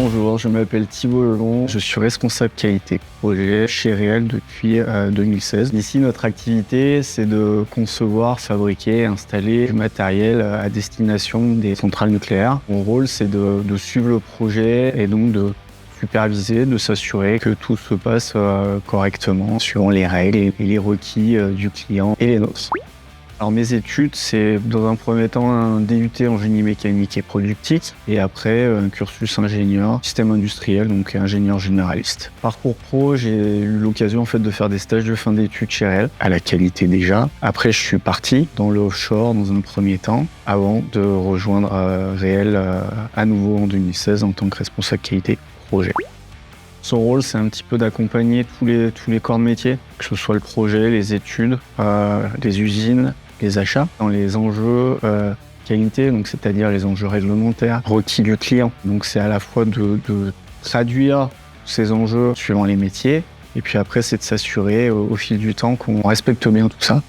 Bonjour, je m'appelle Thibaut Lelon, je suis responsable qualité projet chez Réel depuis 2016. Ici, notre activité, c'est de concevoir, fabriquer, installer du matériel à destination des centrales nucléaires. Mon rôle, c'est de suivre le projet et donc de superviser, de s'assurer que tout se passe correctement, suivant les règles et les requis du client et les nôtres. Alors mes études, c'est dans un premier temps un DUT en génie mécanique et productique et après un cursus ingénieur, système industriel, donc ingénieur généraliste. Parcours pro, j'ai eu l'occasion en fait de faire des stages de fin d'études chez Réel, à la qualité déjà. Après, je suis parti dans le offshore dans un premier temps, avant de rejoindre Réel à nouveau en 2016 en tant que responsable qualité projet. Son rôle, c'est un petit peu d'accompagner tous les corps de métier, que ce soit le projet, les études, les usines, les achats, dans les enjeux qualité, donc c'est-à-dire les enjeux réglementaires, requis du client. Donc c'est à la fois de traduire ces enjeux suivant les métiers, et puis après c'est de s'assurer au fil du temps qu'on respecte bien tout ça.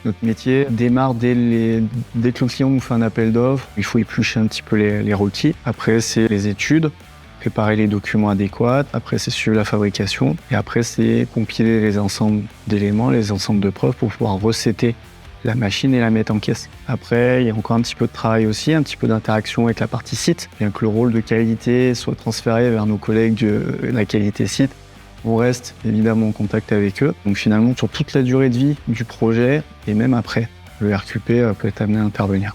Notre métier démarre dès que le client nous fait un appel d'offres. Il faut éplucher un petit peu les requis. Après, c'est les études, préparer les documents adéquats. Après, c'est suivre la fabrication. Et après, c'est compiler les ensembles d'éléments, les ensembles de preuves pour pouvoir recéter la machine et la mettre en caisse. Après, il y a encore un petit peu de travail aussi, un petit peu d'interaction avec la partie site. Bien que le rôle de qualité soit transféré vers nos collègues de la qualité site, on reste évidemment en contact avec eux. Donc finalement, sur toute la durée de vie du projet et même après, le RQP peut être amené à intervenir.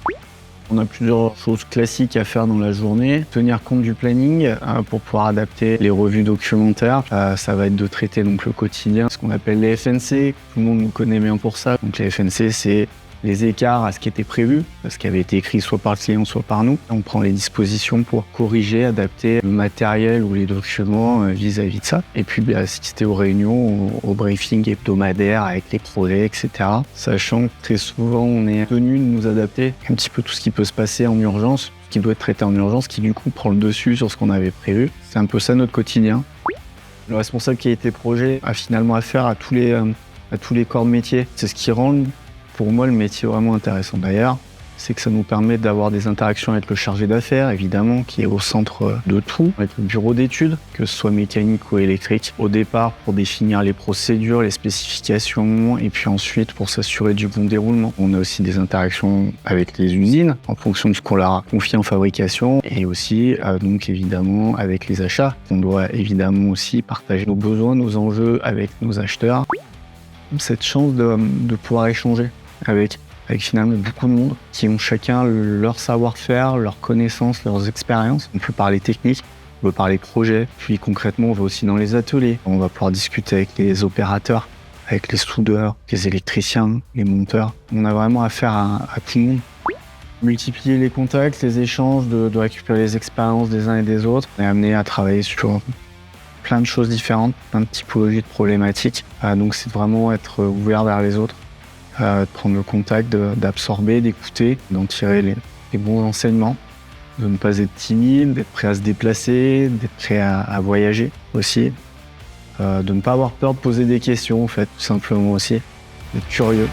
On a plusieurs choses classiques à faire dans la journée. Tenir compte du planning pour pouvoir adapter les revues documentaires. Ça va être de traiter donc le quotidien, ce qu'on appelle les FNC. Tout le monde nous connaît bien pour ça. Donc les FNC, c'est les écarts à ce qui était prévu, ce qui avait été écrit soit par le client, soit par nous. On prend les dispositions pour corriger, adapter le matériel ou les documents vis-à-vis de ça. Et puis assister aux réunions, aux briefings hebdomadaires avec les projets, etc. Sachant que très souvent, on est tenu de nous adapter un petit peu tout ce qui peut se passer en urgence, ce qui doit être traité en urgence, qui du coup prend le dessus sur ce qu'on avait prévu. C'est un peu ça notre quotidien. Le responsable qualité projet a finalement affaire à tous les corps de métier. C'est ce qui rend pour moi, le métier est vraiment intéressant d'ailleurs, c'est que ça nous permet d'avoir des interactions avec le chargé d'affaires, évidemment, qui est au centre de tout, avec le bureau d'études, que ce soit mécanique ou électrique. Au départ, pour définir les procédures, les spécifications, et puis ensuite pour s'assurer du bon déroulement. On a aussi des interactions avec les usines, en fonction de ce qu'on leur a confié en fabrication, et aussi, donc évidemment, avec les achats. On doit évidemment aussi partager nos besoins, nos enjeux avec nos acheteurs. Cette chance de pouvoir échanger avec finalement beaucoup de monde qui ont chacun leur savoir-faire, leurs connaissances, leurs expériences. On peut parler technique, on peut parler projet, puis concrètement on va aussi dans les ateliers. On va pouvoir discuter avec les opérateurs, avec les soudeurs, les électriciens, les monteurs. On a vraiment affaire à tout le monde. Multiplier les contacts, les échanges, de récupérer les expériences des uns et des autres. On est amené à travailler sur plein de choses différentes, plein de typologies de problématiques. Donc c'est vraiment être ouvert vers les autres. De prendre le contact, d'absorber, d'écouter, d'en tirer les bons enseignements, de ne pas être timide, d'être prêt à se déplacer, d'être prêt à voyager aussi, de ne pas avoir peur de poser des questions en fait, tout simplement aussi, d'être curieux.